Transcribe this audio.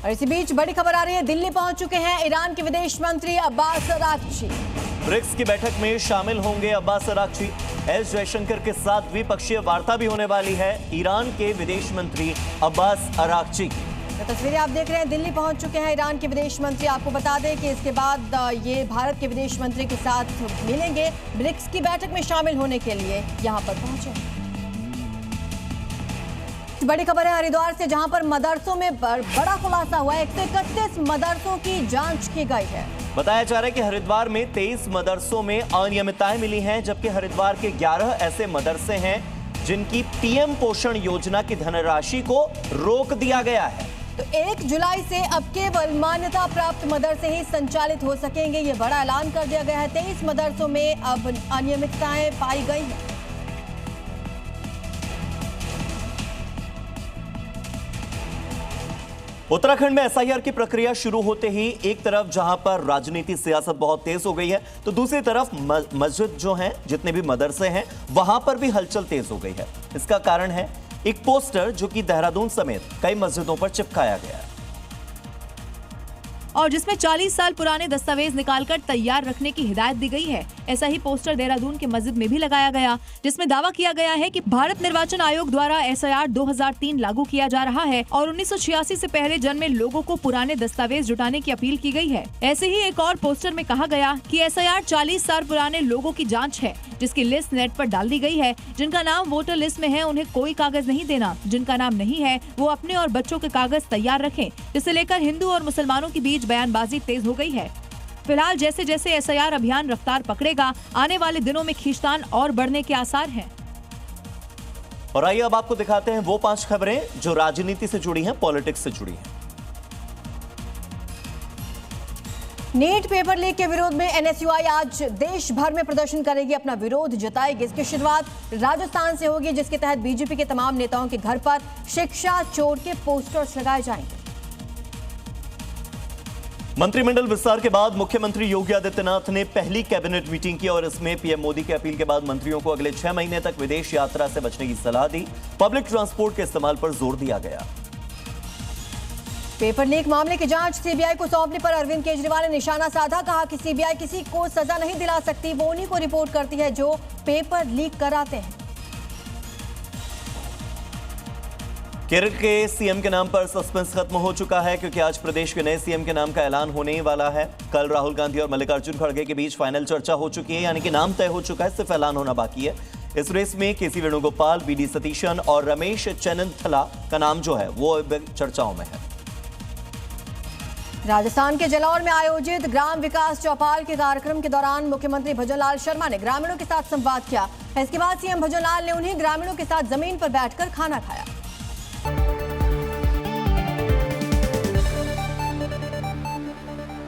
और इसी बीच बड़ी खबर आ रही है, दिल्ली पहुंच चुके हैं ईरान के विदेश मंत्री अब्बास अराक्ची। ब्रिक्स की बैठक में शामिल होंगे अब्बास अराक्ची। एस जयशंकर के साथ द्विपक्षीय वार्ता भी होने वाली है ईरान के विदेश मंत्री अब्बास अराक्ची। तो तस्वीरें आप देख रहे हैं, दिल्ली पहुंच चुके हैं ईरान के विदेश मंत्री। आपको बता दें कि इसके बाद ये भारत के विदेश मंत्री के साथ मिलेंगे, ब्रिक्स की बैठक में शामिल होने के लिए यहां पर पहुंचे। बड़ी खबर है हरिद्वार से, जहां पर मदरसों में बड़ा खुलासा हुआ है। 131 मदरसों की जांच की गई है। बताया जा रहा है कि हरिद्वार में 23 मदरसों में अनियमितताएं मिली हैं, जबकि हरिद्वार के 11 ऐसे मदरसे हैं जिनकी पीएम पोषण योजना की धनराशि को रोक दिया गया है। तो 1 जुलाई से अब केवल मान्यता प्राप्त मदरसे ही संचालित हो सकेंगे, ये बड़ा ऐलान कर दिया गया है। 23 मदरसों में अब अनियमितताएं पाई गई हैं। उत्तराखंड में एसआईआर की प्रक्रिया शुरू होते ही एक तरफ जहां पर राजनीति सियासत बहुत तेज हो गई है, तो दूसरी तरफ मस्जिद जो हैं, जितने भी मदरसे हैं, वहां पर भी हलचल तेज हो गई है। इसका कारण है एक पोस्टर जो कि देहरादून समेत कई मस्जिदों पर चिपकाया गया है और जिसमें 40 साल पुराने दस्तावेज निकालकर तैयार रखने की हिदायत दी गई है। ऐसा ही पोस्टर देहरादून के मस्जिद में भी लगाया गया, जिसमें दावा किया गया है कि भारत निर्वाचन आयोग द्वारा एसआईआर 2003 लागू किया जा रहा है और 1986 से पहले जन्मे लोगों को पुराने दस्तावेज जुटाने की अपील की गई है। ऐसे ही एक और पोस्टर में कहा गया कि एसआईआर 40 साल पुराने लोगों की जाँच है, जिसकी लिस्ट नेट पर डाल दी गई है। जिनका नाम वोटर लिस्ट में है उन्हें कोई कागज नहीं देना, जिनका नाम नहीं है वो अपने और बच्चों के कागज तैयार रखें। जिसे लेकर हिंदू और मुसलमानों के बीच बयानबाजी तेज हो गई है। फिलहाल जैसे जैसे एसआईआर अभियान रफ्तार पकड़ेगा, आने वाले दिनों में खींचतान और बढ़ने के आसार हैं। और आइए अब आपको दिखाते हैं वो 5 खबरें जो राजनीति से जुड़ी हैं, पॉलिटिक्स से जुड़ी हैं। नीट पेपर लीक के विरोध में एनएसयूआई आज देश भर में प्रदर्शन करेगी, अपना विरोध जताएगी। इसकी शुरुआत राजस्थान से होगी, जिसके तहत बीजेपी के तमाम नेताओं के घर पर शिक्षा चोर के पोस्टर्स लगाए जाएंगे। मंत्रिमंडल विस्तार के बाद मुख्यमंत्री योगी आदित्यनाथ ने पहली कैबिनेट मीटिंग की और इसमें पीएम मोदी की अपील के बाद मंत्रियों को अगले 6 महीने तक विदेश यात्रा से बचने की सलाह दी। पब्लिक ट्रांसपोर्ट के इस्तेमाल पर जोर दिया गया। पेपर लीक मामले की जांच सीबीआई को सौंपने पर अरविंद केजरीवाल ने निशाना साधा। कहा कि सीबीआई किसी को सजा नहीं दिला सकती, वो उन्हीं को रिपोर्ट करती है जो पेपर लीक कराते हैं। केरल के सीएम के नाम पर सस्पेंस खत्म हो चुका है, क्योंकि आज प्रदेश के नए सीएम के नाम का ऐलान होने ही वाला है। कल राहुल गांधी और मल्लिकार्जुन खड़गे के बीच फाइनल चर्चा हो चुकी है, यानी कि नाम तय हो चुका है, सिर्फ ऐलान होना बाकी है। इस रेस में केसी वेणुगोपाल, बीडी सतीशन और रमेश चन्नथला का नाम जो है वो चर्चाओं में है। राजस्थान के जालौर में आयोजित ग्राम विकास चौपाल के कार्यक्रम के दौरान मुख्यमंत्री भजनलाल शर्मा ने ग्रामीणों के साथ संवाद किया। इसके बाद सीएम भजनलाल ने उन्हीं ग्रामीणों के साथ जमीन पर बैठकर खाना खाया।